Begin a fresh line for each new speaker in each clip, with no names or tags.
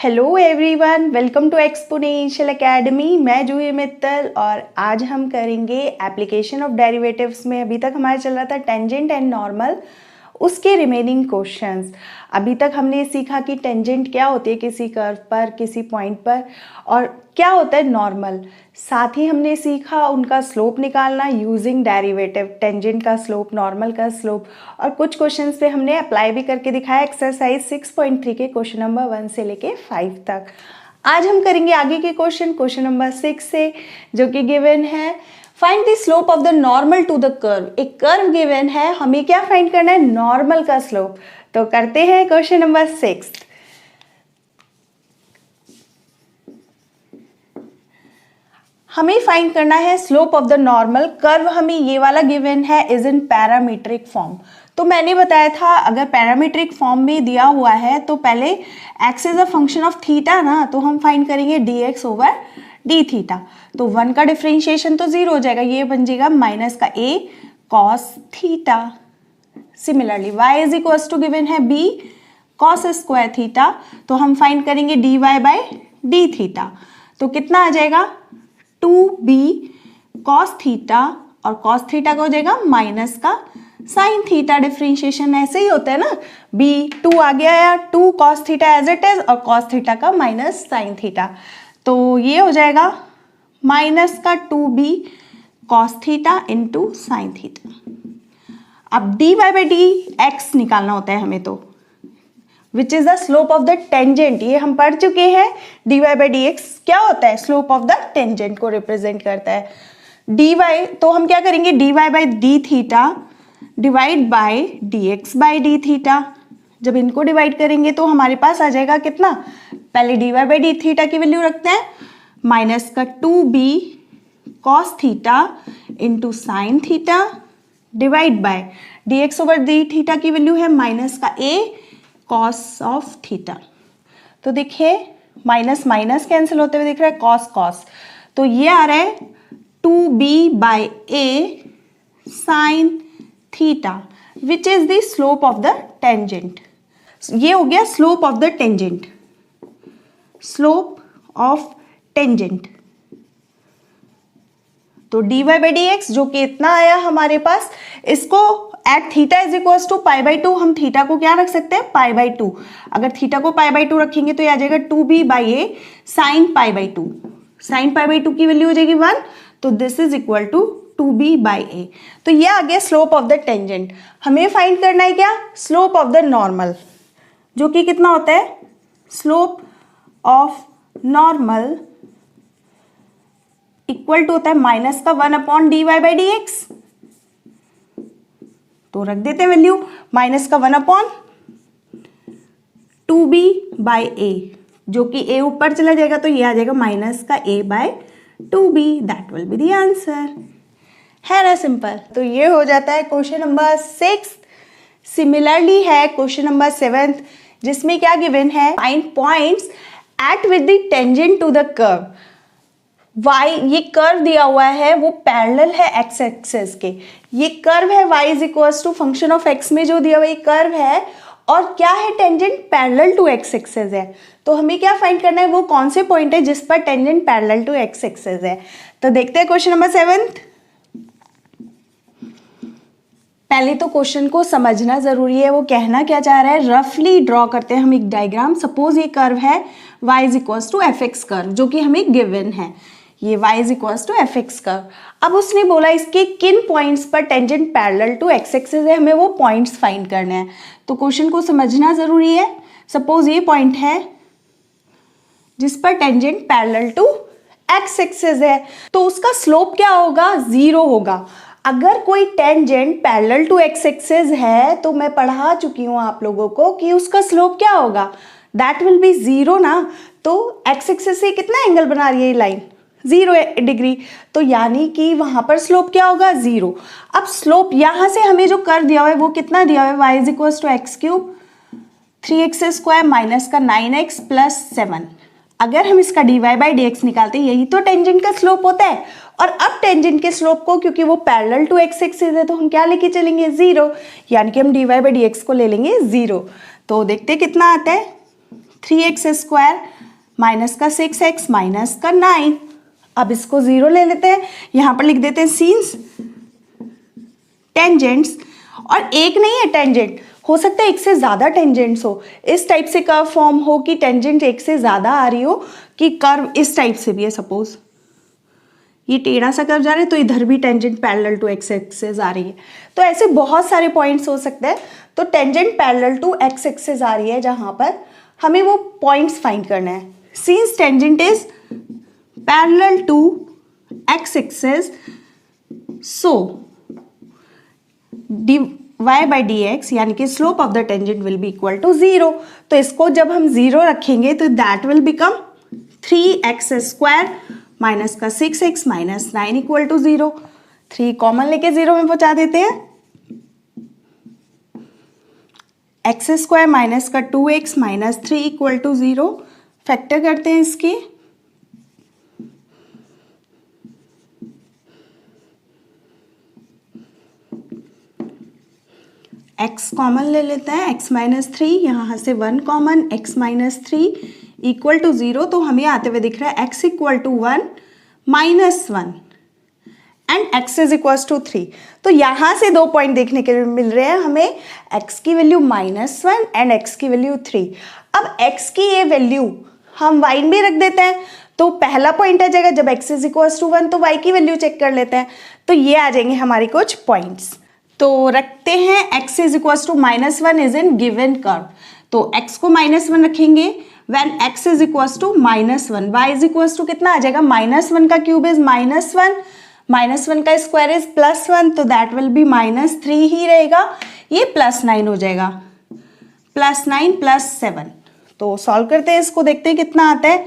Hello everyone, welcome to exponential academy. मैं जूही मित्तल और आज हम करेंगे एप्लीकेशन ऑफ डेरिवेटिव्स में। अभी तक हमारा चल रहा था टेंजेंट एंड नॉर्मल, उसके रिमेनिंग क्वेश्चंस। अभी तक हमने सीखा कि टेंजेंट क्या होती है किसी कर्व पर, किसी पॉइंट पर, और क्या होता है नॉर्मल। साथ ही हमने सीखा उनका स्लोप निकालना यूजिंग डेरिवेटिव, टेंजेंट का स्लोप, नॉर्मल का स्लोप, और कुछ क्वेश्चंस पे हमने अप्लाई भी करके दिखाया एक्सरसाइज 6.3 के क्वेश्चन नंबर 1 से लेके 5 तक। आज हम करेंगे आगे के क्वेश्चन नंबर 6 से, जो कि गिवन है find the slope of the normal to the curve. एक कर्व गिवन है, हमें क्या फाइंड करना है? नॉर्मल का स्लोप। तो करते हैं क्वेश्चन नंबर 6। हमें फाइंड करना है slope of the normal curve. हमें ये वाला गिवन है इज इन पैरामीट्रिक फॉर्म। तो मैंने बताया था अगर पैरामीट्रिक फॉर्म में दिया हुआ है तो पहले x is a function of theta ना, तो हम फाइंड करेंगे dx ओवर डी थीटा। तो 1 का डिफरेंशिएशन तो 0 हो जाएगा, ये बन जाएगा माइनस का a cos theta. Similarly y is equals to given है b cos स्क्वायर थीटा, तो हम फाइंड करेंगे dy बाई डी थीटा। तो कितना आ जाएगा? 2b cos थीटा, और cos थीटा का हो जाएगा माइनस का sin थीटा। डिफरेंशिएशन ऐसे ही होता है ना, b 2 आ गया या 2 cos theta as it is, और cos थीटा का माइनस sin थीटा। तो ये हो जाएगा माइनस का 2b cos theta into sine theta. अब dy बाई डी एक्स निकालना होता है हमें, तो which is the slope of the tangent. ये हम पढ़ चुके हैं, dy बाई डी एक्स क्या होता है? स्लोप ऑफ द टेंजेंट को रिप्रेजेंट करता है। dy, तो हम क्या करेंगे? dy by D theta divide by dx by D theta. जब इनको डिवाइड करेंगे तो हमारे पास आ जाएगा कितना? पहले dy बाई डी थीटा की वैल्यू रखते हैं, माइनस का 2b cos theta into sine theta divide by dx over D theta की वैल्यू है माइनस का a cos ऑफ थीटा। तो देखिए माइनस माइनस कैंसिल होते हुए दिख रहा है, cos cos, तो ये आ रहा है 2b by a sine theta which is the slope of the tangent. ये हो गया slope of the tangent, slope of tangent. तो dy बाई डी एक्स जो कि इतना आया हमारे पास, इसको at theta is equals to pi by 2, हम थीटा को क्या रख सकते हैं? Pi by 2। अगर थीटा को पाई बाई 2 रखेंगे तो ये आ जाएगा 2b by A sine pi by 2। Sine pi by 2 की वैल्यू हो जाएगी 1, तो this is equal to 2b by A. तो ये आ गया स्लोप ऑफ द टेंजेंट। हमें फाइंड करना है क्या? स्लोप ऑफ द नॉर्मल, जो कि कितना होता है? Slope of normal equal to होता है माइनस का 1 upon d y by D x. तो रख देते हैं वैल्यू, माइनस का 1 अपॉन 2b बाई ए, जो कि a ऊपर चला जाएगा तो ये आ जाएगा माइनस का a by 2b। That will be the answer. है ना सिंपल? तो ये हो जाता है क्वेश्चन नंबर 6। सिमिलरली है क्वेश्चन नंबर 7, जिसमें क्या गिवन है? Find points at with the tangent to the curve. y, ये कर्व दिया हुआ है वो पैरेलल है x एक्सेस के। ये कर्व है y is equals to function of x में जो दिया हुआ ये कर्व है, और क्या है? Tangent parallel to x axis है। तो हमें क्या फाइंड करना है? वो कौन से पॉइंट है जिस पर tangent parallel to x axis है। तो देखते हैं क्वेश्चन नंबर 7। पहले तो क्वेश्चन को समझना जरूरी है, वो कहना क्या चाह रहा है। रफली ड्रॉ करते हैं हम एक डायग्राम। सपोज ये कर्व है y is equals to f x curve, जो कि हमें गिवन है। ये y is equals to f x curve. अब उसने बोला इसके किन पॉइंट्स पर tangent parallel to x axis है, हमें वो पॉइंट्स फाइंड करने हैं। तो क्वेश्चन को समझना जरूरी है। सपोज ये पॉइंट है जिस पर tangent parallel to x axis है, तो उसका स्लोप क्या होगा? 0 होगा। अगर कोई tangent parallel to x axis है तो मैं पढ़ा चुकी हूं आप लोगों को कि उसका स्लोप क्या होगा? दैट विल बी 0 ना। तो x एक्सिस से कितना एंगल बना रही है ये लाइन? 0 डिग्री। तो यानी कि वहां पर स्लोप क्या होगा? 0। अब स्लोप यहां से हमें जो कर दिया हुआ है वो कितना दिया हुआ है? y is equals to x cube 3x square minus का 9x प्लस 7। अगर हम इसका dy बाई डी एक्स निकालते हैं, यही तो टेंजेंट का स्लोप होता है। और अब टेंजेंट के स्लोप को, क्योंकि वो पैरेलल टू x एक्सिस है, तो हम क्या लेके चलेंगे? 0। यानी कि हम dy बाई डी एक्स को ले लेंगे 0। तो देखते कितना आता है, 3x² माइनस का 6x माइनस का 9। अब इसको 0 ले लेते हैं, यहाँ पर लिख देते हैं सीन्स टेंजेंट्स, और एक नहीं है टेंजेंट, हो सकता है एक से ज़्यादा टेंजेंट्स हो, इस टाइप से कर्व फॉर्म हो कि टेंजेंट एक से ज़्यादा आ रही हो, कि कर्व इस टाइप से भी है, सपोज ये टेढ़ा सा कर्व जा रहा है तो इधर भी tangent parallel to x axis आ रही है। तो ऐसे बहुत सारे पॉइंट्स हो सकते हैं। तो tangent parallel to x axis आ रही है जहाँ पर हमें वो पॉइंट्स फाइंड करना है। Since tangent is parallel to x axis, so y by D x यानी कि slope of the tangent will be equal to 0। तो इसको जब हम 0 रखेंगे तो that will become 3x² minus का 6x minus 9 equal to 0। 3 common लेके 0 में पहुंचा देते हैं, x² माइनस का 2x minus 3 equal to 0। Factor करते हैं इसकी, x कॉमन ले लेते हैं, x माइनस 3, यहाँ से 1 common, x minus 3 equal to 0। तो हमें आते हुए दिख रहा है x equal to 1 minus 1 and x is equal to 3। तो यहाँ से 2 पॉइंट देखने के लिए मिल रहे हैं हमें, x की वैल्यू -1 एंड x की वैल्यू 3। अब x की ये वैल्यू हम y भी रख देते हैं, तो पहला पॉइंट आ जाएगा जब x इज इक्वल टू 1, तो y की वैल्यू चेक कर लेते हैं। तो ये आ जाएंगे हमारी कुछ पॉइंट्स। तो रखते हैं x is equal to -1 is in given curve, तो x को -1 रखेंगे when x is equal to -1, y is equal to कितना आ जाएगा, -1 का क्यूब इज -1, -1 का स्क्वायर इज +1, तो दैट विल बी -3 ही रहेगा, ये +9 हो जाएगा, +9 + 7। तो सॉल्व करते हैं इसको, देखते हैं कितना आता है।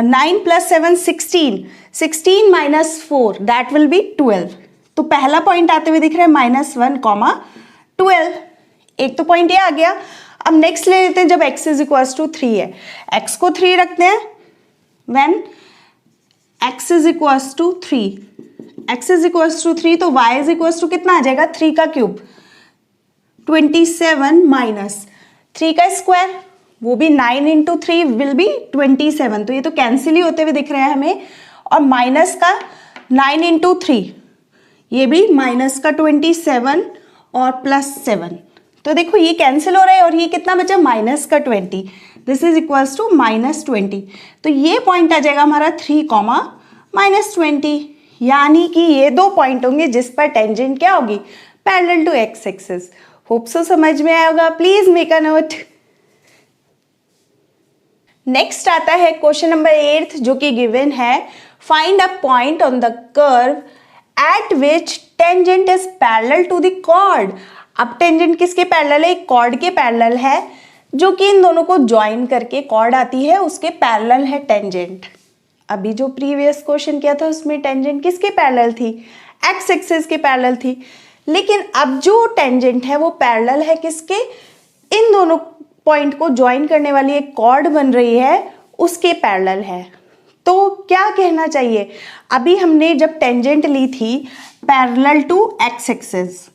9 + 7 16, 16 माइनस 4 दैट विल बी 12। तो पहला पॉइंट आते हुए दिख रहा है -1, 12। एक तो पॉइंट ये आ गया। अब नेक्स्ट ले लेते हैं जब x इज इक्वल टू 3 है, x को 3 रखते हैं when x is equal to 3, x is equal to 3, तो y इज इक्वल टू कितना आ जाएगा, 3 का क्यूब 27 माइनस 3 का स्क्वायर, वो भी 9 इंटू 3 विल बी 27। तो ये तो कैंसिल ही होते हुए दिख रहे हैं हमें, और माइनस का 9 इंटू 3 ये भी माइनस का 27 और +7। तो देखो ये कैंसिल हो रहा है, और ये कितना बचा, माइनस का 20, दिस इज इक्वल्स टू -20। तो ये पॉइंट आ जाएगा हमारा 3, -20, यानी कि ये 2 पॉइंट होंगे जिस पर टेंजेंट क्या होगी, parallel to x axis. Hope so समझ में आया होगा, please make a note. Next आता है क्वेश्चन नंबर 8 जो कि गिवन है, find a point on the curve at which tangent is parallel to the chord. अब टेंजेंट किसके पैरेलल है, एक कॉर्ड के पैरेलल है, जो कि इन दोनों को ज्वाइन करके कॉर्ड आती है उसके पैरेलल है टेंजेंट। अभी जो प्रीवियस क्वेश्चन किया था उसमें टेंजेंट किसके पैरेलल थी, एक्स एक्सिस के पैरेलल थी, लेकिन अब जो टेंजेंट है वो पैरेलल है किसके, इन दोनों पॉइंट को ज्वाइन करने वाली एक कॉर्ड बन रही है उसके पैरेलल है। तो क्या कहना चाहिए, अभी हमने जब टेंजेंट ली थी पैरेलल टू एक्स एक्सिस,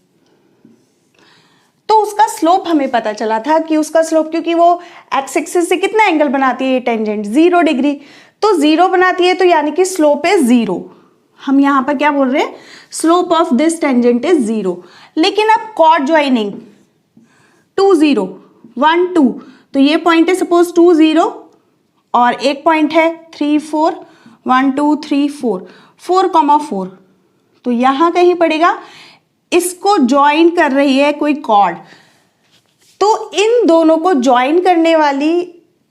तो उसका स्लोप हमें पता चला था कि उसका स्लोप, क्योंकि वो एक्स एक्सिस से कितना एंगल बनाती है ये टेंजेंट, 0 डिग्री, तो 0 बनाती है, तो यानी कि स्लोप इज 0। हम यहाँ पर क्या बोल रहे हैं, slope of this tangent is 0। लेकिन अब कॉर्ड ज्वाइनिंग 2 0 1 2, तो ये पॉइंट है सपोज 2 0, और एक पॉइंट है 3 4, 1 2 3 4, 4,4, तो यहाँ कहीं पड़ेगा, इसको ज्वाइन कर रही है कोई कॉर्ड, तो इन दोनों को ज्वाइन करने वाली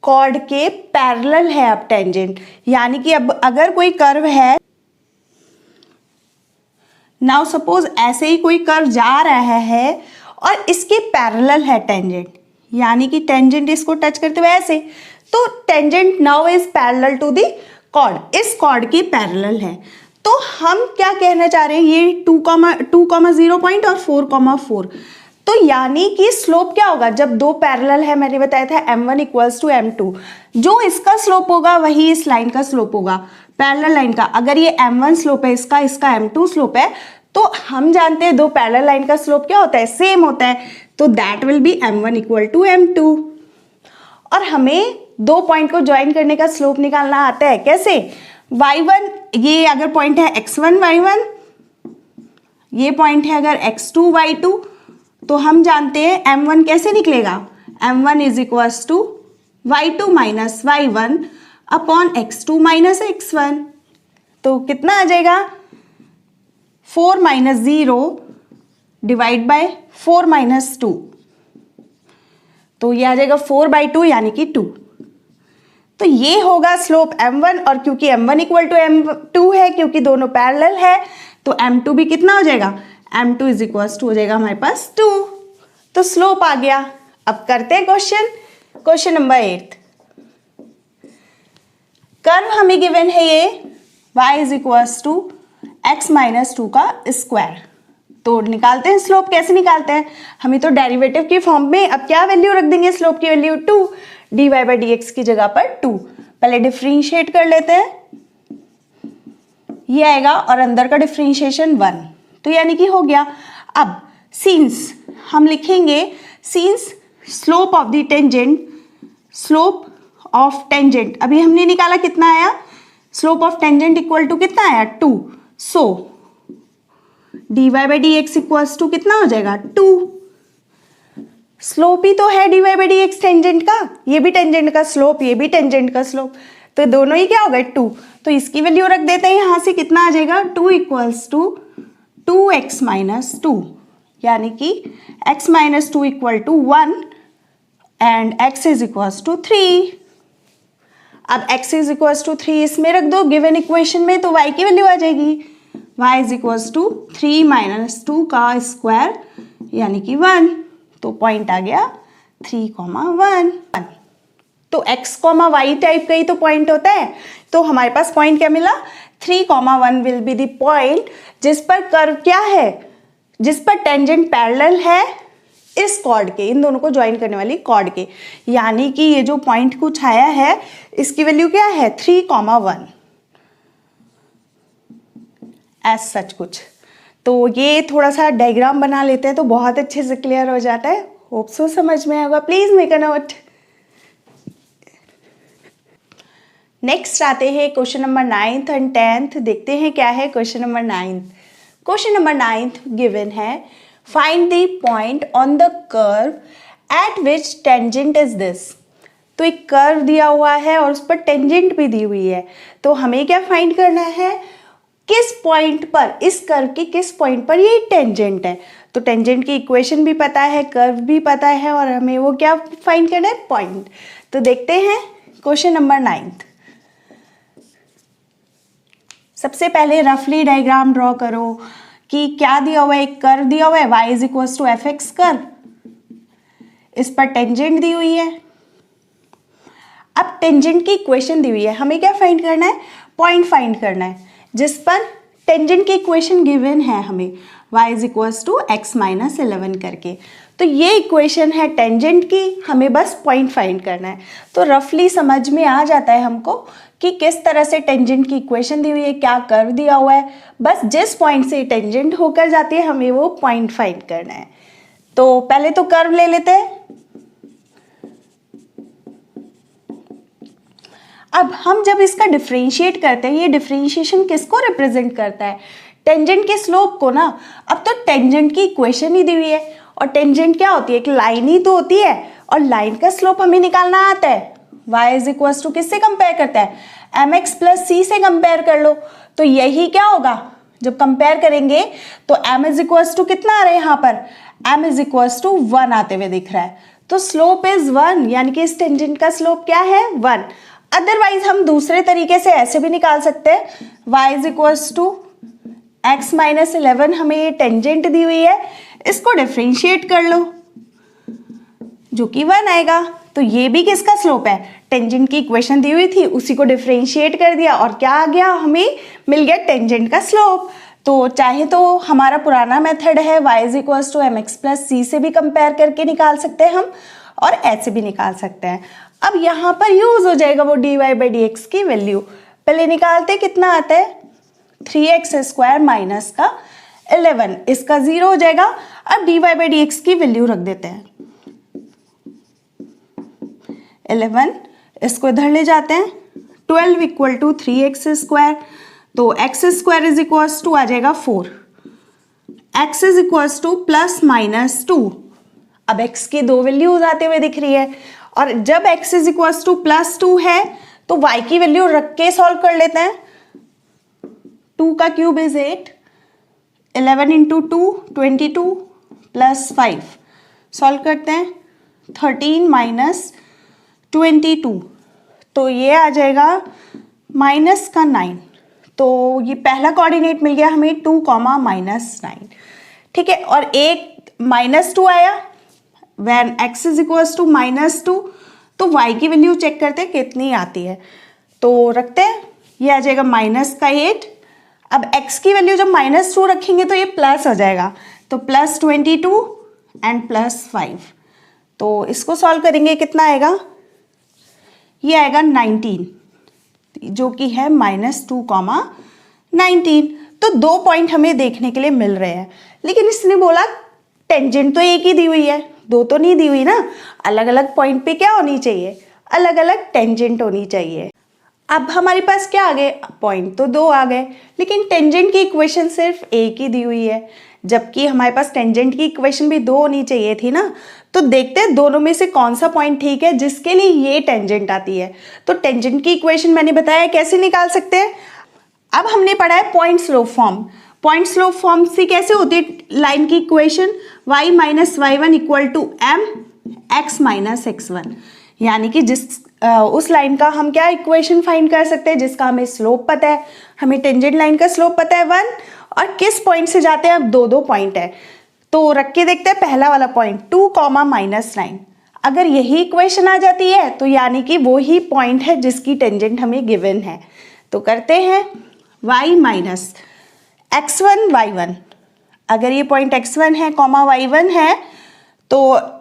कॉर्ड के पैरेलल है अब टेंजेंट। यानी कि अब अगर कोई कर्व है, नाउ सपोज ऐसे ही कोई कर्व जा रहा है और इसके पैरेलल है टेंजेंट, यानी कि टेंजेंट इसको टच करते हुए ऐसे, तो tangent now is parallel to the chord, इस कॉर्ड के पैरेलल है। तो हम क्या कहना चाह रहे हैं, ये 2,0 पॉइंट और 4,4, तो यानी कि स्लोप क्या होगा, जब 2 पैरेलल है, मैंने बताया था m1 इक्वल्स टू m2, जो इसका स्लोप होगा वही इस लाइन का स्लोप होगा, पैरेलल लाइन का। अगर ये m1 स्लोप है इसका, इसका m2 स्लोप है, तो हम जानते हैं 2 पैरेलल लाइन का स्लोप क्या होता है, सेम होता है, तो that will be m1 equal to m2। और हमें दो पॉइंट को ज्वाइन करने का स्लोप निकालना आता है। कैसे? y1 ये अगर पॉइंट है x1 y1, ये पॉइंट है अगर x2 y2, तो हम जानते हैं m1 कैसे निकलेगा, m1 is equals to y2 minus y1 upon x2 minus x1। तो कितना आ जाएगा, 4 माइनस 0 डिवाइड बाय 4 माइनस 2, तो ये आ जाएगा 4/2 यानी कि 2। तो ये होगा स्लोप m1, और क्योंकि m1 इक्वल टू m2 है, क्योंकि दोनों पैरेलल है, तो m2 भी कितना हो जाएगा, m2 इज इक्वल्स टू हो जाएगा हमारे पास 2। तो स्लोप आ गया। अब करते हैं क्वेश्चन नंबर 8। कर्व हमें गिवन है ये y is equals to x minus 2 का स्क्वायर। तो निकालते हैं स्लोप। कैसे निकालते हैं, हमें तो डेरिवेटिव की फॉर्म में अब क्या वैल्यू रख देंगे, स्लोप की वैल्यू 2, dy बाई dx की जगह पर 2। पहले डिफरेंशिएट कर लेते हैं, ये आएगा और अंदर का डिफरेंशिएशन 1, तो यानी कि हो गया। अब सिंस हम लिखेंगे, since slope of the tangent, slope of tangent अभी हमने निकाला कितना आया, slope of tangent equal to कितना आया 2, so dy by dx equals to कितना हो जाएगा 2। स्लोप ही तो है dy बाई dx टेंजेंट का, ये भी टेंजेंट का स्लोप, ये भी टेंजेंट का स्लोप, तो दोनों ही क्या हो गए 2। तो इसकी वैल्यू रख देते हैं, यहां से कितना आ जाएगा 2 इक्वल्स टू 2x माइनस 2, यानी कि x minus 2 equal to 1 and x is equals to 3। अब x इज इक्वल्स टू 3 इसमें रख दो गिवन इक्वेशन में, तो y की वैल्यू आ जाएगी y is equals to 3 minus 2 का स्क्वायर यानी कि 1। तो पॉइंट आ गया 3,1। तो x, y टाइप का ही तो पॉइंट होता है, तो हमारे पास पॉइंट क्या मिला, 3,1 विल बी द पॉइंट जिस पर कर्व क्या है, जिस पर टेंजेंट पैरेलल है इस कॉर्ड के, इन दोनों को ज्वाइन करने वाली कॉर्ड के। यानी कि ये जो पॉइंट कुछ आया है इसकी वैल्यू क्या है 3,1 एज सच कुछ। तो ये थोड़ा सा डायग्राम बना लेते हैं तो बहुत अच्छे से क्लियर हो जाता है। होप सो समझ में आएगा, please make a note. Next आते हैं question number 9th and 10th। देखते हैं क्या है question number 9th। Question number 9th given है, find the point on the curve at which tangent is this. तो एक कर्व दिया हुआ है और उस पर टेंजेंट भी दी हुई है, तो हमें क्या फाइंड करना है, किस पॉइंट पर, इस कर्व के किस पॉइंट पर ये टेंजेंट है। तो टेंजेंट की इक्वेशन भी पता है, कर्व भी पता है, और हमें वो क्या फाइंड करना है, पॉइंट। तो देखते हैं क्वेश्चन नंबर 9th। सबसे पहले रफली डायग्राम ड्रॉ करो कि क्या दिया हुआ है, एक कर्व दिया हुआ है y is equals to f x curve, इस पर टेंजेंट दी हुई है। अब टेंजेंट की इक्वेशन दी हुई है, हमें क्या फाइंड करना है, पॉइंट फाइंड करना है जिस पर टेंजेंट की इक्वेशन गिवन है हमें, y is equals to x minus 11 करके। तो ये इक्वेशन है टेंजेंट की, हमें बस पॉइंट फाइंड करना है। तो रफली समझ में आ जाता है हमको कि किस तरह से टेंजेंट की इक्वेशन दी हुई है, क्या कर्व दिया हुआ है, बस जिस पॉइंट से टेंजेंट होकर जाती है हमें वो पॉइंट फाइंड करना है। तो पहले तो कर्व ले लेते हैं। अब हम जब इसका डिफरेंशिएट करते हैं, ये डिफरेंशिएशन किसको रिप्रेजेंट करता है, टेंजेंट के स्लोप को ना। अब तो टेंजेंट की इक्वेशन ही दी हुई है, और टेंजेंट क्या होती है, एक लाइन ही तो होती है, और लाइन का स्लोप हमें निकालना आता है। y इज इक्वल्स टू किससे कंपेयर करता है, mx प्लस c से कंपेयर कर लो। तो यही क्या होगा, जब कंपेयर करेंगे तो m इज इक्वल्स टू कितना आ रहा है, यहाँ पर m इज इक्वल्स टू 1 आते हुए दिख रहा है। तो स्लोप इज 1, यानी कि इस टेंजेंट का स्लोप क्या है 1। अदरवाइज हम दूसरे तरीके से ऐसे भी निकाल सकते हैं, y is equals to x minus 11, हमें ये टेंजेंट दी हुई है, इसको डिफरेंशिएट कर लो जो कि 1 आएगा। तो ये भी किसका स्लोप है, टेंजेंट की इक्वेशन दी हुई थी, उसी को डिफरेंशिएट कर दिया और क्या आ गया, हमें मिल गया टेंजेंट का स्लोप। तो चाहे तो हमारा पुराना मेथड है y is equals to M X plus C से भी कंपेयर करके निकाल सकते हैं हम, और ऐसे भी निकाल सकते हैं। अब यहाँ पर यूज हो जाएगा वो dy बाई डी एक्स की वैल्यू। पहले निकालते कितना आता है 3x स्क्वायर माइनस का 11, इसका 0 हो जाएगा। अब dy बाई डी एक्स की वैल्यू रख देते हैं, 11, इसको इधर ले जाते हैं, 12 इक्वल टू 3x², तो x² इज इक्वल्स टू आ जाएगा 4, x इज इक्वल्स टू +-2। अब x की दो वैल्यूज आते हुए दिख रही है, और जब x इज इक्वल्स टू +2 है तो y की वैल्यू रख के सॉल्व कर लेते हैं। 2 का क्यूब इज 8, 11 इंटू 2 22 +5, सॉल्व करते हैं, 13 माइनस 22, तो ये आ जाएगा -9। तो ये पहला कोऑर्डिनेट मिल गया हमें 2, -9, ठीक है। और एक -2 आया when x is equals to -2, तो y की वैल्यू चेक करते हैं कितनी आती है, तो रखते हैं, ये आ जाएगा -8। अब x की वैल्यू जब -2 रखेंगे तो ये प्लस हो जाएगा, तो +22 एंड +5, तो इसको सॉल्व करेंगे, कितना आएगा, ये आएगा 19, जो कि है -2, 19। तो 2 पॉइंट हमें देखने के लिए मिल रहे हैं, लेकिन इसने बोला टेंजेंट तो एक ही दी हुई है, 2 तो नहीं दी हुई ना। अलग अलग पॉइंट पे क्या होनी चाहिए, अलग अलग टेंजेंट होनी चाहिए। अब हमारे पास क्या आ गए, पॉइंट तो 2 आ गए, लेकिन टेंजेंट की इक्वेशन सिर्फ एक ही दी हुई है, जबकि हमारे पास टेंजेंट की इक्वेशन भी 2 होनी चाहिए थी ना। तो देखते हैं दोनों में से कौन सा पॉइंट ठीक है जिसके लिए ये टेंजेंट आती है। तो टेंजेंट की इक्वेशन मैंने बताया कैसे निकाल सकते हैं। अब हमने पढ़ा है point slope form. Point slope form से कैसे होती है लाइन की equation, y - y1 equal to m x - x1, यानी कि उस लाइन का हम क्या इक्वेशन फाइंड कर सकते हैं जिसका हमें स्लोप पता है। हमें टेंजेंट लाइन का स्लोप पता है 1, और किस पॉइंट से जाते हैं, अब 2 पॉइंट है, तो रख के देखते हैं। पहला वाला पॉइंट 2, -9, अगर यही इक्वेशन आ जाती है तो यानी कि वो ही पॉइंट है जिसकी टेंजेंट हमें गिवन है। तो करते हैं y - x1 y1, अगर ये पॉइंट x1 है, y1 है, तो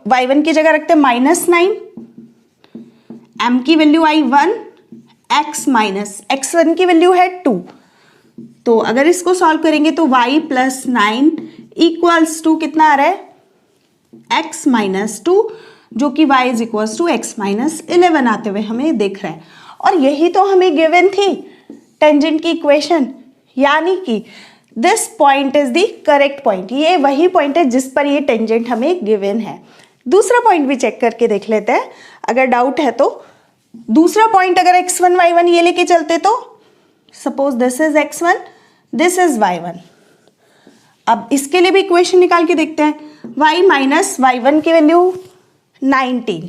y1 की जगह रखते हैं -9, m की वैल्यू आई 1, x - x1 की वैल्यू है 2, तो अगर इसको सॉल्व करेंगे तो y + 9 इक्वल्स टू कितना आ रहा है, x - 2, जो कि y is equals to x - 11 आते हुए हमें दिख रहा है। और यही तो हमें गिवन थी टेंजेंट की इक्वेशन, यानी कि this point is the correct point, ये वही पॉइंट है जिस पर ये टेंजेंट हमें गिवन है। दूसरा पॉइंट भी चेक करके देख लेते हैं अगर डाउट है तो। दूसरा पॉइंट अगर x1 y1 ये लेके चलते तो suppose this is x1, this is y1। अब इसके लिए भी इक्वेशन निकाल के देखते हैं। y - y1 की value 19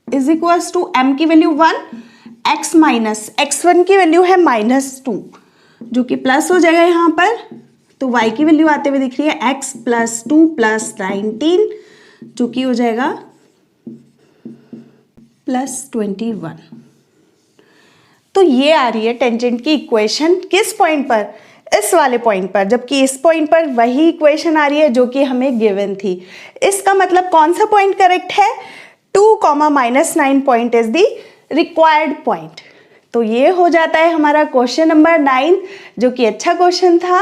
is equals to m की वैल्यू 1, x - x1 की वैल्यू है -2, जो कि प्लस हो जाएगा यहाँ पर, तो y की वैल्यू आते हुए दिख रही है x + 2 + 19, जो कि हो जाएगा +21। तो ये आ रही है टेंजेंट की इक्वेशन किस पॉइंट पर, इस वाले पॉइंट पर, जबकि इस पॉइंट पर वही इक्वेशन आ रही है जो कि हमें गिवन थी। इसका मतलब कौन सा पॉइंट करेक्ट है, 2, -9 point is the required point. तो ये हो जाता है हमारा क्वेश्चन नंबर 9, जो कि अच्छा क्वेश्चन था।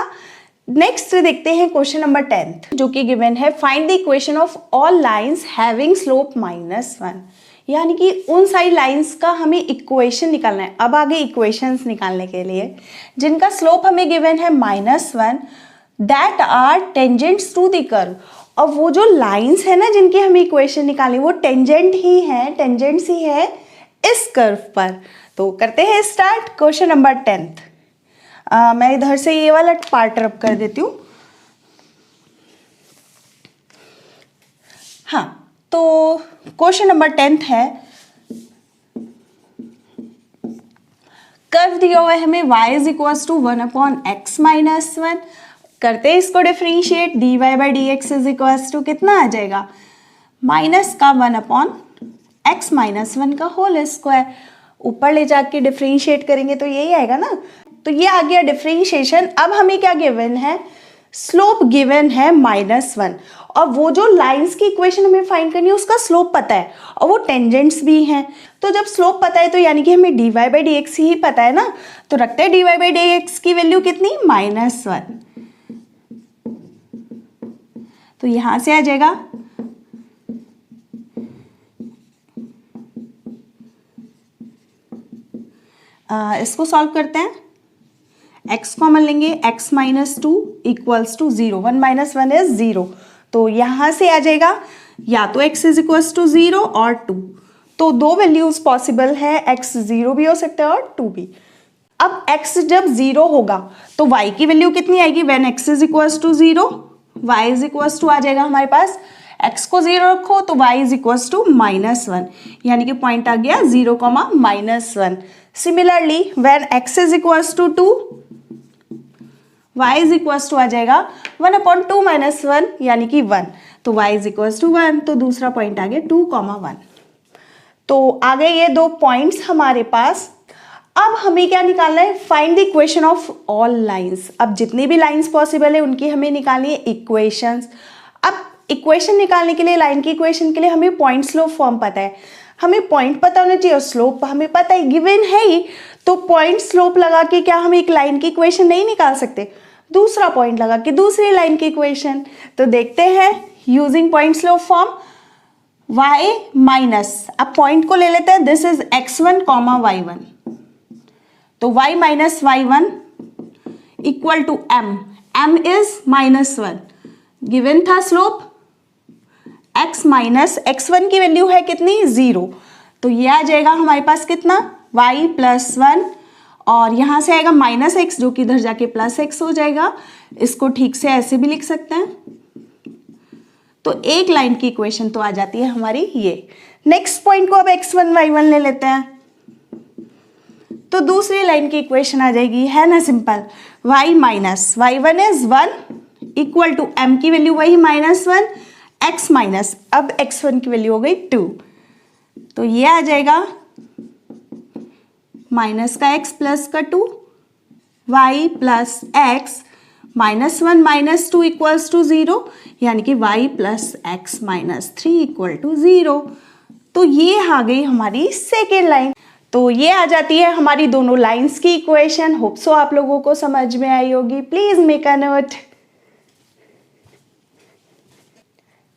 नेक्स्ट देखते हैं क्वेश्चन नंबर 10, जो कि गिवन है find the equation of all lines having slope -1, यानी कि उन सारी लाइंस का हमें इक्वेशन निकालना है। अब आगे इक्वेशंस निकालने के लिए जिनका स्लोप हमें गिवन है -1, that are tangents to the curve, और वो जो लाइंस है ना जिनकी हमें इक्वेशन निकालनी, वो टेंजेंट ही है, टेंजेंट्स ही है इस कर्व पर। तो करते हैं स्टार्ट क्वेश्चन नंबर 10। मैं इधर से ये वाला पार्ट रब कर देती हूँ। हाँ, तो क्वेश्चन नंबर 10 है, कर्व दिया हुआ है हमें y is equals to 1/x - 1, करते हैं इसको differentiate, dy/dx is equals to कितना आ जाएगा, माइनस का 1/x - 1 का होल स्क्वायर, ऊपर ले जाके डिफरेंशिएट करेंगे तो यही आएगा ना। तो ये आ गया डिफरेंशिएशन। अब हमें क्या गिवन है, स्लोप गिवन है -1, और वो जो लाइंस की इक्वेशन हमें फाइंड करनी है उसका स्लोप पता है, और वो टेंजेंट्स भी हैं। तो जब स्लोप पता है तो यानी कि हमें dy/dx ही पता है ना, तो रखते हैं dy/dx की वैल्यू कितनी, -1। तो यहां से आ जाएगा इसको सॉल्व करते हैं। x कॉमन लेंगे, x minus two equals to 0, 1 minus 1 is 0, तो यहाँ से आ जाएगा या तो x इज इक्वल्स टू 0 और 2, तो दो वैल्यूज पॉसिबल है, x 0 भी हो सकता है और 2 भी। अब x जब 0 होगा तो y की वैल्यू कितनी आएगी, when x is equals to 0, y is equals to आ जाएगा हमारे पास, x को 0 रखो तो y इज इक्वल्स टू -1, यानी कि पॉइंट आ गया 0, -1। Similarly when x is equals to 2, y is equals to आ जाएगा 1/2 - 1 यानी कि 1, तो y इज इक्वल्स टू 1, तो दूसरा पॉइंट आ गया 2, 1। तो आ गए ये दो पॉइंट्स हमारे पास। अब हमें क्या निकालना है, find the equation of all lines. अब जितनी भी लाइंस पॉसिबल है उनकी हमें निकालनी है इक्वेशंस। अब इक्वेशन निकालने के लिए, लाइन की इक्वेशन के लिए हमें पॉइंट स्लोप फॉर्म पता है, हमें पॉइंट पता होना चाहिए और स्लोप हमें पता है, गिवन है ही, तो पॉइंट स्लोप लगा के क्या हम एक लाइन की इक्वेशन नहीं निकाल सकते, दूसरा पॉइंट लगा के दूसरी लाइन की इक्वेशन। तो देखते हैं using point slope form, y minus, अब पॉइंट को ले लेते हैं, दिस इज x1, y1, तो y minus y1 equal to m is -1, given था स्लोप x माइनस x1 की वैल्यू है कितनी, 0, तो ये आ जाएगा हमारे पास कितना, y प्लस 1, और यहां से आएगा -x जो कि इधर जाके +x हो जाएगा, इसको ठीक से ऐसे भी लिख सकते हैं। तो एक लाइन की इक्वेशन तो आ जाती है हमारी ये। नेक्स्ट पॉइंट को अब x1 y1 ले लेते हैं, तो दूसरी लाइन की इक्वेशन आ जाएगी, है ना simple, y minus y1 is 1 equal to m की वैल्यू वही -1, x माइनस, अब x1 की वैल्यू हो गई 2, तो ये आ जाएगा माइनस का x प्लस का 2, y plus x -1 - 2 equals to 0, यानी कि y plus x minus 3 equal to 0। तो ये आ गई हमारी सेकेंड लाइन। तो ये आ जाती है हमारी दोनों लाइंस की इक्वेशन। होप सो आप लोगों को समझ में आई होगी, please make a note.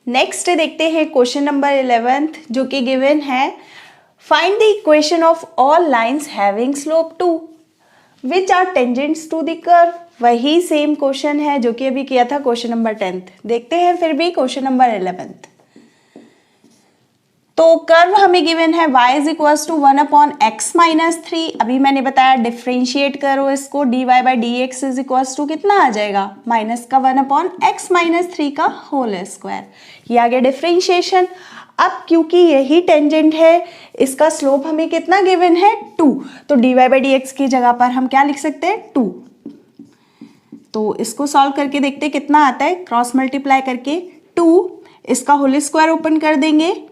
Next देखते हैं क्वेश्चन नंबर 11 जो कि गिवन है, find the equation of all lines having slope 2 which are tangents to the curve. वही सेम क्वेश्चन है जो कि अभी किया था क्वेश्चन नंबर 10। देखते हैं फिर भी क्वेश्चन नंबर 11। तो कर्व हमें गिवन है y is equals to 1/x minus 3। अभी मैंने बताया डिफ्रेंशिएट करो इसको, dy by D x is equals to कितना आ जाएगा, माइनस का 1/x माइनस 3 का होल स्क्वायर। ये आ गया डिफ्रेंशिएशन। अब क्योंकि यही टेंजेंट है, इसका स्लोप हमें कितना गिवन है 2, तो dy बाई डी एक्स की जगह पर हम क्या लिख सकते हैं 2। तो इसको सॉल्व करके देखते हैं कितना आता है, क्रॉस मल्टीप्लाई करके 2, इसका होल स्क्वायर ओपन कर देंगे,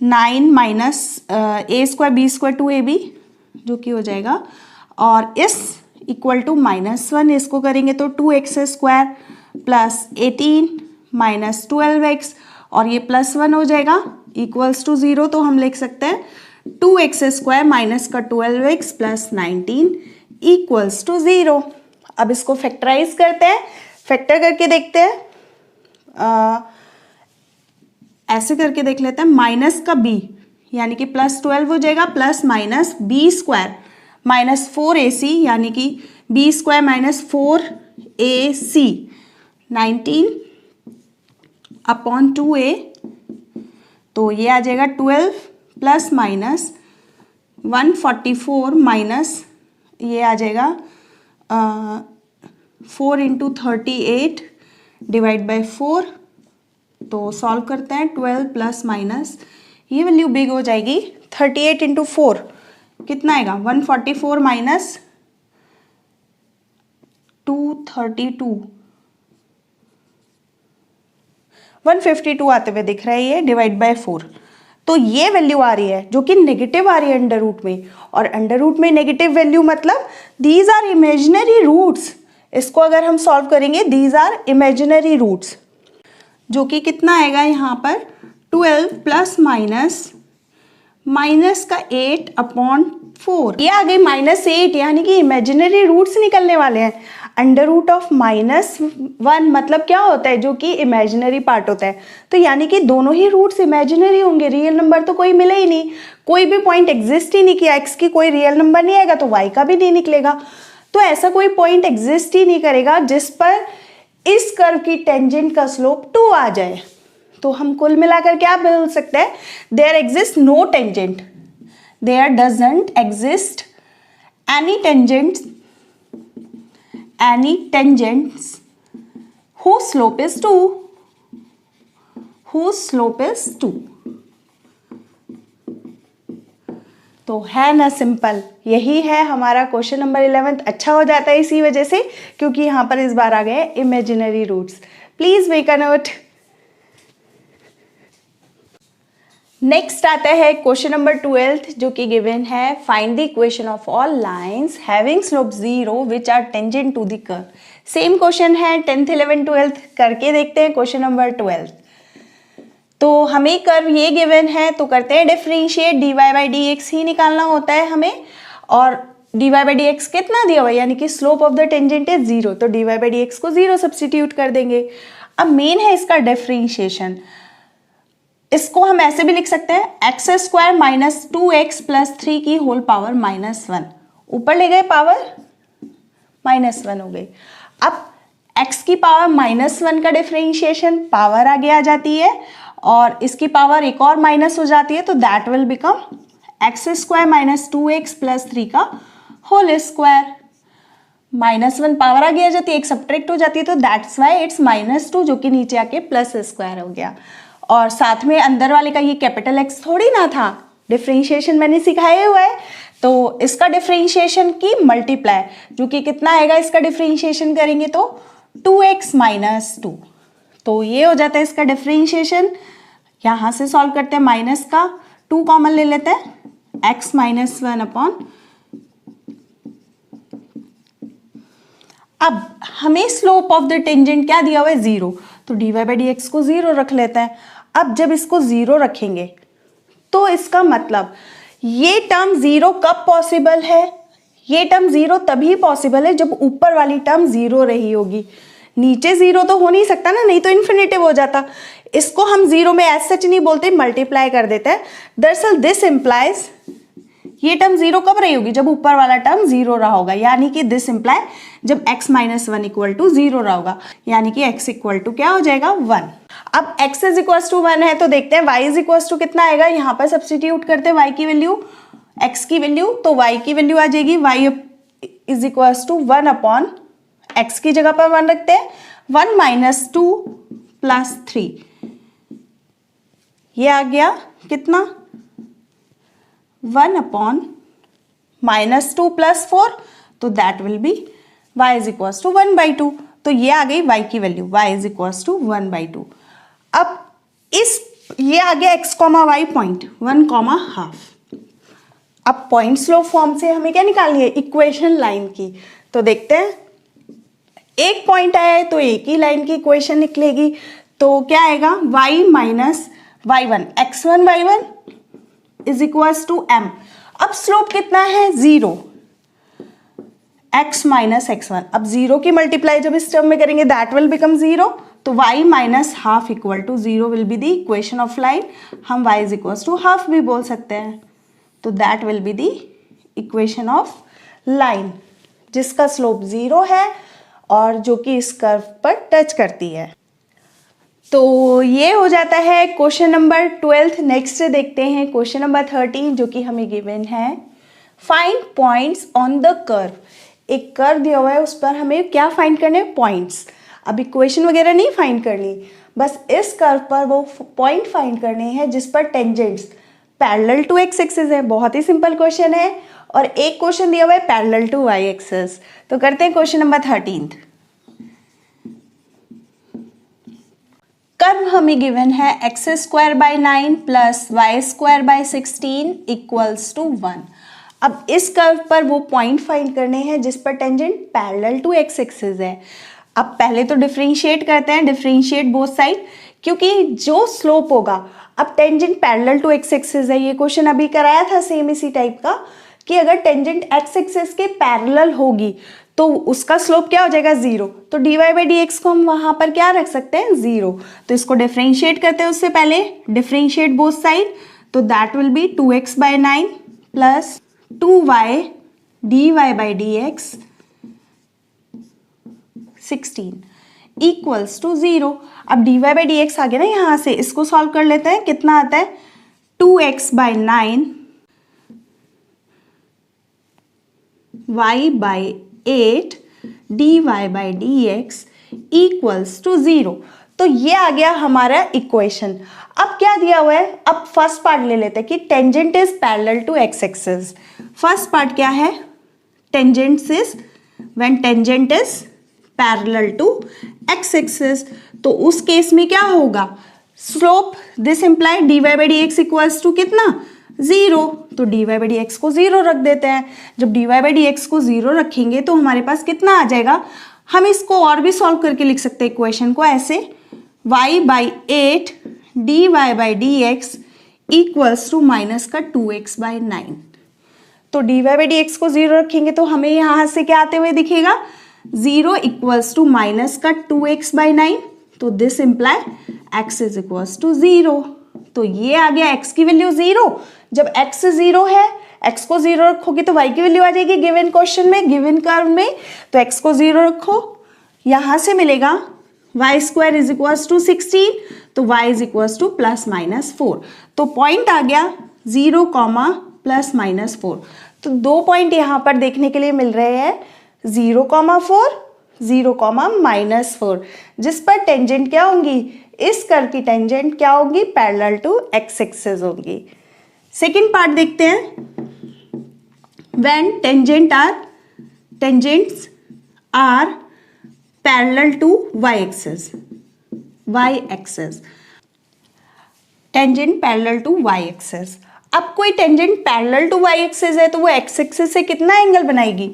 9 minus a square b square 2ab जो कि हो जाएगा, और इस इक्वल टू -1 इसको करेंगे तो 2x square plus 18 minus 12x, और ये +1 हो जाएगा इक्वल्स टू 0, तो हम लिख सकते हैं 2x स्क्वायर माइनस का 12x प्लस 19 इक्वल्स टू 0। अब इसको फैक्टराइज करते हैं, फैक्टर करके देखते हैं, ऐसे करके देख लेते हैं, माइनस का b यानी कि +12 हो जाएगा, plus minus b square minus 4ac यानी कि b square minus 4ac 19 upon 2a, तो ये आ जाएगा 12 प्लस माइनस 144 माइनस ये आ जाएगा 4 × 38 डिवाइड बाई 4। तो सॉल्व करते हैं, 12 प्लस माइनस ये वैल्यू बिग हो जाएगी, 38 × 4 कितना आएगा 144 माइनस 232 152 आते हुए दिख रहा है ये, डिवाइड बाय 4। तो ये वैल्यू आ रही है जो कि नेगेटिव आ रही है अंडर रूट में, और अंडर रूट में नेगेटिव वैल्यू मतलब दीज आर इमेजिनरी रूट्स। इसको अगर हम सॉल्व करेंगे, दीज आर इमेजिनरी रूट्स, जो कि कितना आएगा यहाँ पर 12 प्लस माइनस का 8 अपॉन 4, ये आ गई -8, यानी कि इमेजिनरी रूट्स निकलने वाले हैं। अंडर रूट ऑफ -1 मतलब क्या होता है, जो कि इमेजिनरी पार्ट होता है। तो यानी कि दोनों ही रूट्स इमेजिनरी होंगे, रियल नंबर तो कोई मिले ही नहीं, कोई भी पॉइंट एग्जिस्ट ही नहीं किया, x की कोई रियल नंबर नहीं आएगा तो y का भी नहीं निकलेगा। तो ऐसा कोई पॉइंट एग्जिस्ट ही नहीं करेगा जिस पर इस कर्व की टेंजेंट का स्लोप 2 आ जाए। तो हम कुल मिलाकर क्या बोल सकते हैं, there exist no tangent, there doesn't exist any tangents whose slope is 2, whose slope is 2। तो है ना सिंपल, यही है हमारा क्वेश्चन नंबर 11। अच्छा हो जाता है इसी वजह से, क्योंकि यहाँ पर इस बार आ गए imaginary roots. Please make a note. Next आता है क्वेश्चन नंबर 12 जो कि गिवन है, find the equation of all lines having slope 0 which are tangent to the curve. Same question है 10th 11th 12th, करके देखते हैं क्वेश्चन नंबर 12। तो हमें कर्व ये गिवन है तो करते हैं डिफरेंशिएट, dy बाई dx ही निकालना होता है हमें, और dy बाई dx कितना दिया हुआ है, यानी कि slope of the tangent is 0, तो dy बाई dx को 0 सब्सटीट्यूट कर देंगे। अब मेन है इसका डिफरेंशिएशन, इसको हम ऐसे भी लिख सकते हैं x square minus 2x plus 3 की होल पावर -1, ऊपर ले गए पावर -1 हो गई। अब x की पावर -1 का डिफरेंशिएशन पावर आगे आ जाती है, और इसकी पावर एक और माइनस हो जाती है, तो that will become x square minus 2x plus 3 का होल स्क्वायर। -1 पावर आगे आ जाती है, एक सब्ट्रैक्ट हो जाती है, तो दैट्स वाई इट्स -2 जो कि नीचे आके प्लस स्क्वायर हो गया। और साथ में अंदर वाले का ये कैपिटल X थोड़ी ना था, डिफरेंशिएशन मैंने सिखाया हुआ है, तो इसका डिफरेंशिएशन की मल्टीप्लाई, जो कि कितना आएगा इसका डिफरेंशिएशन करेंगे तो 2x माइनस 2, तो ये हो जाता है इसका डिफरेंशिएशन। यहाँ से सॉल्व करते हैं, माइनस का 2 कॉमन ले लेते हैं, x माइनस 1 अपॉन, अब हमें स्लोप ऑफ द टेंजेंट क्या दिया हुआ है 0, तो dy बाई dx को 0 रख लेते हैं। अब जब इसको 0 रखेंगे तो इसका मतलब ये टर्म 0 कब पॉसिबल है, ये टर्म 0 तभी पॉसिबल है जब ऊपर वाली टर्म 0 रही होगी, नीचे 0 तो हो नहीं सकता ना, नहीं तो इन्फिनिटिव हो जाता। इसको हम 0 में एज सच नहीं बोलते, मल्टीप्लाई कर देते हैं। दरअसल दिस इम्प्लाइज, ये टर्म 0 कब रही होगी, जब ऊपर वाला टर्म 0 रहा होगा, यानी कि दिस इम्प्लाई जब x माइनस 1 इक्वल टू 0 रहा होगा, यानी कि x इक्वल टू क्या हो जाएगा 1। अब x इज इक्वल टू 1 है तो देखते हैं y इज इक्वल टू कितना आएगा, यहाँ पर सब्सटीट्यूट करते हैं y की वैल्यू, x की वैल्यू, तो y की वैल्यू आ जाएगी y is equal to 1 upon, x की जगह पर 1 रखते हैं, 1 माइनस 2 प्लस 3, ये आ गया कितना 1 अपॉन -2 प्लस 4, तो that will be y is equal to 1/2, तो ये आ गई y की value, y is equal to 1/2। अब इस ये आ गया x, y पॉइंट 1,5। अब पॉइंट स्लोप फॉर्म से हमें क्या निकालनी है, इक्वेशन लाइन की। तो देखते हैं, एक पॉइंट आया है तो एक ही लाइन की इक्वेशन निकलेगी, तो क्या आएगा y minus y1, x1 y1 is equal to m। अब स्लोप कितना है 0, x माइनस x1, अब 0 की मल्टीप्लाई जब इस टर्म में करेंगे दैट विल बिकम 0, तो y minus half equal to 0 will be the equation of line, हम y is equal to half भी बोल सकते हैं, तो that will be the equation of line जिसका स्लोप 0 है और जो कि इस कर्व पर टच करती है। तो ये हो जाता है क्वेश्चन नंबर 12। नेक्स्ट देखते हैं क्वेश्चन नंबर 13 जो कि हमें गिवन है, find points on the curve. एक कर्व दिया हुआ है, उस पर हमें क्या फाइंड करने, पॉइंट्स। अब इक्वेशन वगैरह नहीं फाइंड करनी, बस इस कर्व पर वो पॉइंट फाइंड करने हैं जिस पर tangents parallel to x axis है। बहुत ही सिंपल क्वेश्चन है, और एक क्वेश्चन दिया हुआ है पैरेलल टू वाई एक्सिस। तो करते हैं क्वेश्चन नंबर 13। कर्व हमें गिवन है x square by 9 plus y square by 16 equals to 1। अब इस कर्व पर वो पॉइंट फाइंड करने हैं जिस पर tangent parallel to x axis है। अब पहले तो डिफरेंशिएट करते हैं, डिफरेंशिएट बोथ साइड, क्योंकि जो स्लोप होगा, अब tangent parallel to x axis है, ये क्वेश्चन अभी कराया था सेम इसी टाइप का, कि अगर टेंजेंट एक्स एक्सिस के पैरेलल होगी तो उसका स्लोप क्या हो जाएगा 0। तो dy बाई डी एक्स को हम वहाँ पर क्या रख सकते हैं 0। तो इसको डिफ्रेंशिएट करते हैं, उससे पहले डिफ्रेंशिएट बोथ साइड, तो that will be 2x by 9 plus 2y dy by D x 16 equals to 0। अब dy बाई डी एक्स आ गया ना यहाँ से, इसको सॉल्व कर लेते हैं। कितना आता है 2x by 9 y by 8 dy by D x equals to 0। तो ये आ गया हमारा इक्वेशन। अब क्या दिया हुआ है, अब फर्स्ट पार्ट ले लेते हैं कि tangent is parallel to x axis. First part क्या है, tangent is when tangent is parallel to x axis. तो उस केस में क्या होगा, slope this imply dy by D x equals to कितना 0। तो dy बाई डी एक्स को 0 रख देते हैं। जब dy बाई डी एक्स को 0 रखेंगे तो हमारे पास कितना आ जाएगा, हम इसको और भी सॉल्व करके लिख सकते हैं इक्वेशन को ऐसे, y by 8 dy by D x equals to minus का 2x बाई 9। तो dy बाई डी एक्स को 0 रखेंगे तो हमें यहाँ से क्या आते हुए दिखेगा 0 इक्वल्स टू माइनस का 2x बाई 9। तो this imply x is equals to 0। तो ये आ गया x की वैल्यू 0। जब x 0 है, x को 0 रखोगे तो y की वैल्यू आ जाएगी गिवन क्वेश्चन में, गिवन कर्व में। तो x को 0 रखो, यहां से मिलेगा y square is equals to 16। तो y is equals to plus minus 4। तो पॉइंट आ गया 0 प्लस माइनस 4। तो 2 पॉइंट यहां पर देखने के लिए मिल रहे हैं 0 4 0 माइनस 4, जिस पर टेंजेंट क्या होंगी, इस कर्व की टेंजेंट क्या होगी, पैरेलल टू एक्स एक्सिस होगी। सेकेंड पार्ट देखते हैं, when tangents are parallel to y axis. Tangent parallel to y axis. अब कोई tangent parallel to y axis है तो वो एक्स एक्सिस से कितना एंगल बनाएगी,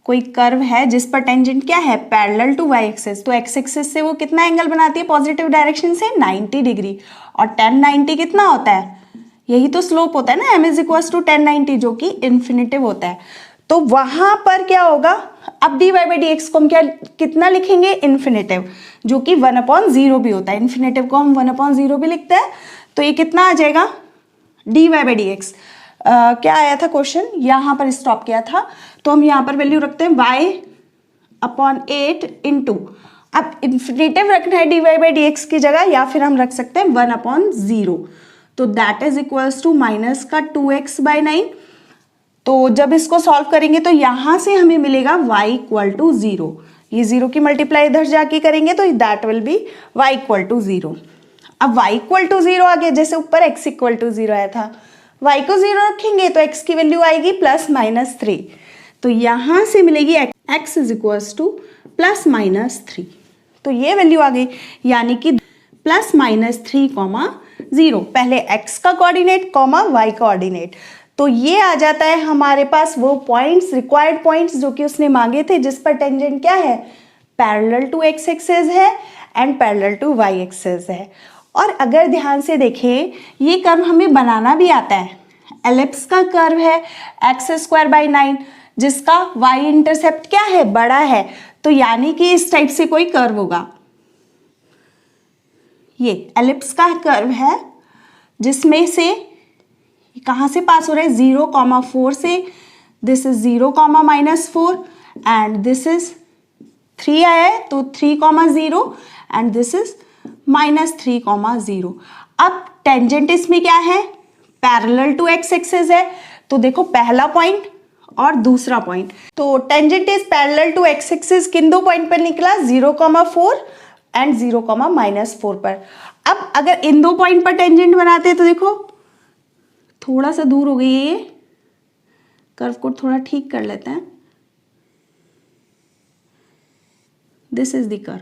कोई कर्व है जिस पर टेंजेंट क्या है पैरेलल टू वाई एक्सिस, तो एक्स एक्सिस से वो कितना एंगल बनाती है पॉजिटिव डायरेक्शन से 90 डिग्री। और 1090 कितना होता है, यही तो स्लोप होता है ना, m इज इक्वल्स टू 1090 जो कि इन्फिनिटिव होता है। तो वहां पर क्या होगा, अब dy बाई डी एक्स को हम क्या कितना लिखेंगे इन्फिनिटिव, जो कि 1/0 भी होता है। इन्फिनिटिव को हम 1/0 भी लिखते हैं। तो ये कितना आ जाएगा dy बाई डी एक्स। क्या आया था क्वेश्चन, यहाँ पर स्टॉप किया था, तो हम यहाँ पर वैल्यू रखते हैं y/8 इंटू, अब इन्फिनिटिव रखना है dy बाई डी एक्स की जगह, या फिर हम रख सकते हैं 1/0। तो that is equals to minus का 2x बाई 9। तो जब इसको सॉल्व करेंगे तो यहां से हमें मिलेगा y इक्वल टू 0। ये 0 की मल्टीप्लाई इधर जाके करेंगे तो that will be y equal to 0। अब y इक्वल टू 0 आ गया, जैसे ऊपर x इक्वल टू 0 आया था, y को 0 रखेंगे तो x की वैल्यू आएगी प्लस माइनस 3। तो यहां से मिलेगी x is equals to plus minus 3। तो ये वैल्यू आ गई, यानी कि प्लस माइनस 3,0, पहले x का कोऑर्डिनेट y कोऑर्डिनेट। तो ये आ जाता है हमारे पास वो पॉइंट्स, रिक्वायर्ड पॉइंट्स जो कि उसने मांगे थे, जिस पर टेंजेंट क्या है पैरेलल टू एक्स एक्सिस है and parallel to y axis है। और अगर ध्यान से देखें, ये कर्व हमें बनाना भी आता है। एलिप्स का कर्व है x² बाई 9, जिसका y इंटरसेप्ट क्या है बड़ा है, तो यानी कि इस टाइप से कोई कर्व होगा। ये एलिप्स का कर्व है जिसमें से कहाँ से पास हो रहा है 0,4 से, this is 0,-4 and this is 3 आया है तो 3,0 एंड दिस इज -3,0। अब टेंजेंट इसमें क्या है पैरेलल टू एक्स एक्सिस है। तो देखो पहला पॉइंट और दूसरा पॉइंट, तो tangent is parallel to x axis किन दो पॉइंट पर निकला 0,4 एंड 0,-4 पर। अब अगर इन दो पॉइंट पर टेंजेंट बनाते हैं तो देखो थोड़ा सा दूर हो गई है, ये कर्व को थोड़ा ठीक कर लेते हैं, दिस इज द कर्व।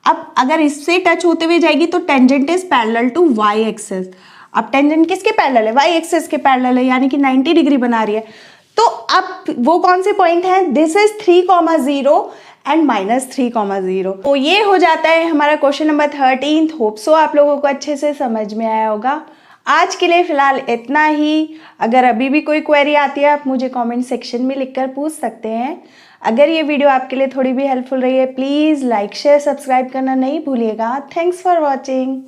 अब अगर इससे टच होते हुए जाएगी तो tangent is parallel to y axis. अब टेंजेंट किसके पैरेलल है, वाई एक्सिस के पैरेलल है, यानी कि 90 डिग्री बना रही है। तो अब वो कौन से पॉइंट है, दिस इज 3,0 एंड -3,0। तो ये हो जाता है हमारा क्वेश्चन नंबर 13। होप सो आप लोगों को अच्छे से समझ में आया होगा। आज के लिए फिलहाल इतना ही। अगर अभी भी कोई क्वेरी आती है आप मुझे कमेंट सेक्शन में लिखकर पूछ सकते हैं। अगर ये वीडियो आपके लिए थोड़ी भी हेल्पफुल रही है, प्लीज़ लाइक शेयर सब्सक्राइब करना नहीं भूलिएगा। Thanks for watching.